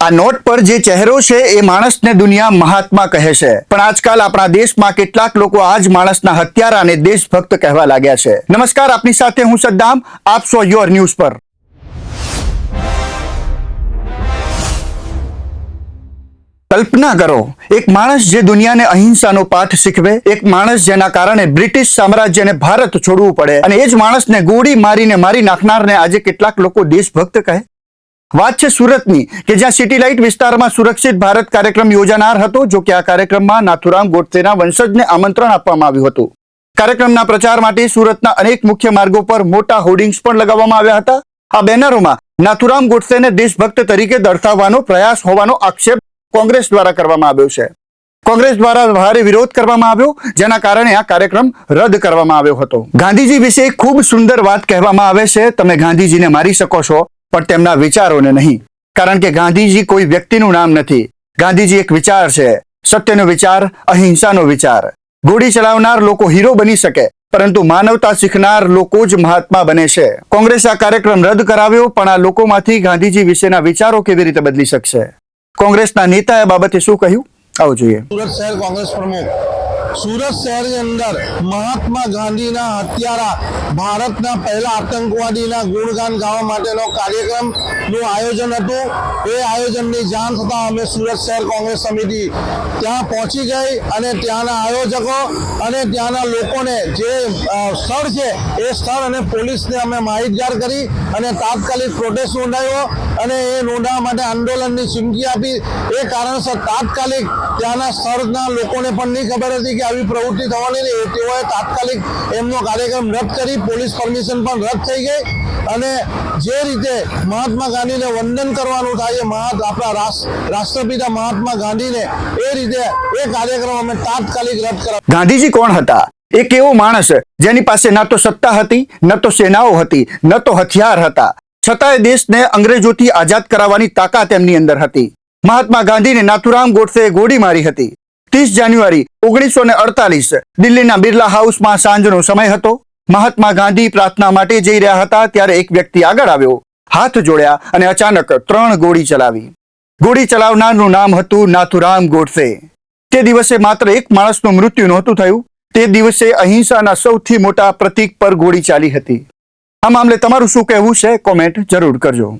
આ નોટ પર જે ચહેરો છે એ માણસને દુનિયા મહાત્મા કહે છે, પણ આજકાલ આપણા દેશમાં કેટલાક લોકો આ જ માણસના હત્યારા અને દેશભક્ત કહેવા લાગ્યા છે. નમસ્કાર, આપની સાથે હું સદ્દામ, આપ છો યોર ન્યૂઝ પર. કલ્પના કરો, એક માણસ જે દુનિયાને અહિંસાનો પાઠ શીખવે, એક માણસ જેના કારણે બ્રિટિશ સામ્રાજ્યને ભારત છોડવું પડે, અને એ જ માણસને ગોળી મારીને મારી નાખનારને આજે કેટલાક લોકો દેશભક્ત કહે. વાત છે સુરતની, કે જ્યાં સિટી લાઇટ વિસ્તારમાં સુરક્ષિત ભારત કાર્યક્રમ યોજાનાર હતો. જો કે આ કાર્યક્રમમાં નાથુરામ ગોડસેના વંશજને આમંત્રણ આપવામાં આવ્યું હતું. કાર્યક્રમના પ્રચાર માટે સુરતના અનેક મુખ્ય માર્ગો પર મોટા હોર્ડિંગ્સ પણ લગાવવામાં આવ્યા હતા. આ બેનરોમાં નાથુરામ ગોડસેને દેશભક્ત તરીકે દર્શાવવાનો પ્રયાસ હોવાનો આક્ષેપ કોંગ્રેસ દ્વારા કરવામાં આવ્યો છે. કોંગ્રેસ દ્વારા ભારે વિરોધ કરવામાં આવ્યો, જેના કારણે આ કાર્યક્રમ રદ કરવામાં આવ્યો હતો. ગાંધીજી વિશે એક ખૂબ સુંદર વાત કહેવામાં આવે છે. તમે ગાંધીજીને મારી શકો છો, પણ તેમના વિચારોને નહીં, કારણ કે ગાંધીજી કોઈ વ્યક્તિનું નામ નથી. ગાંધીજી એક વિચાર છે, સત્યનો વિચાર, અહિંસાનો વિચાર. ગોળી ચલાવનાર લોકો હીરો બની શકે, પરંતુ માનવતા શીખનાર લોકો જ મહાત્મા બને છે. કોંગ્રેસે આ કાર્યક્રમ રદ કરાવ્યો, પણ આ લોકોમાંથી ગાંધીજી વિશેના વિચારો કેવી રીતે બદલી શકશે? કોંગ્રેસના નેતાએ બાબતે શું કહ્યું, આવો જોઈએ. સુરત શહેર કોંગ્રેસ પ્રમુખ, સુરત શહેરની અંદર મહાત્મા ગાંધીના હત્યારા ભારતના પહેલા આતંકવાદીના ગુણગાન ગાવા માટેનો કાર્યક્રમનું આયોજન હતું. એ આયોજનની જાણ થતાં અમે સુરત શહેર કોંગ્રેસ સમિતિ ત્યાં પહોંચી ગઈ અને ત્યાંના આયોજકો અને ત્યાંના લોકોને જે સ્થળ છે એ સ્થળ અને પોલીસને અમે માહિતગાર કરી અને તાત્કાલિક પ્રોટેસ્ટ નોંધાવ્યો અને એ નોંધાવવા માટે આંદોલનની ચીમકી આપી. એ કારણસર તાત્કાલિક ત્યાંના સ્થળના લોકોને પણ નહીં ખબર હતી કે આવી પ્રવૃત્તિ થવાની નહીં. તેઓએ તાત્કાલિક એમનો કાર્યક્રમ રદ કરી, પોલીસ પરમિશન પણ રદ થઈ ગઈ અને જે રીતે મહાત્મા ગાંધીને વંદન કરવાનું થાય, આપણા રાષ્ટ્રપિતા મહાત્મા ગાંધીને, એ રીતે એ કાર્યક્રમ અમે તાત્કાલિક રદ કરાવ્યો. ગાંધીજી કોણ હતા? એક એવો માણસ જેની પાસે ન તો સત્તા હતી, ન તો સેનાઓ હતી, ન તો હથિયાર હતા, છતાંય દેશને અંગ્રેજોથી આઝાદ કરાવવાની તાકાત એમની અંદર હતી. મહાત્મા ગાંધીને નાથુરામ ગોડસેએ ગોળી મારી હતી. 30 જાન્યુઆરી 1948 દિલ્હીના બિરલા હાઉસમાં સાંજનો સમય હતો. મહાત્મા ગાંધી પ્રાર્થના માટે જઈ રહ્યા હતા, ત્યારે એક વ્યક્તિ આગળ આવ્યો, હાથ જોડ્યા અને અચાનક 3 ગોળી ચલાવી. ગોળી ચલાવનારનું નામ હતું નાથુરામ ગોડસે. તે દિવસે માત્ર એક માણસનું મૃત્યુ નહોતું થયું, તે દિવસે અહિંસાના સૌથી મોટા પ્રતીક પર ગોળી ચાલી હતી. આ મામલે તમારું શું કહેવું છે? કોમેન્ટ જરૂર કરજો.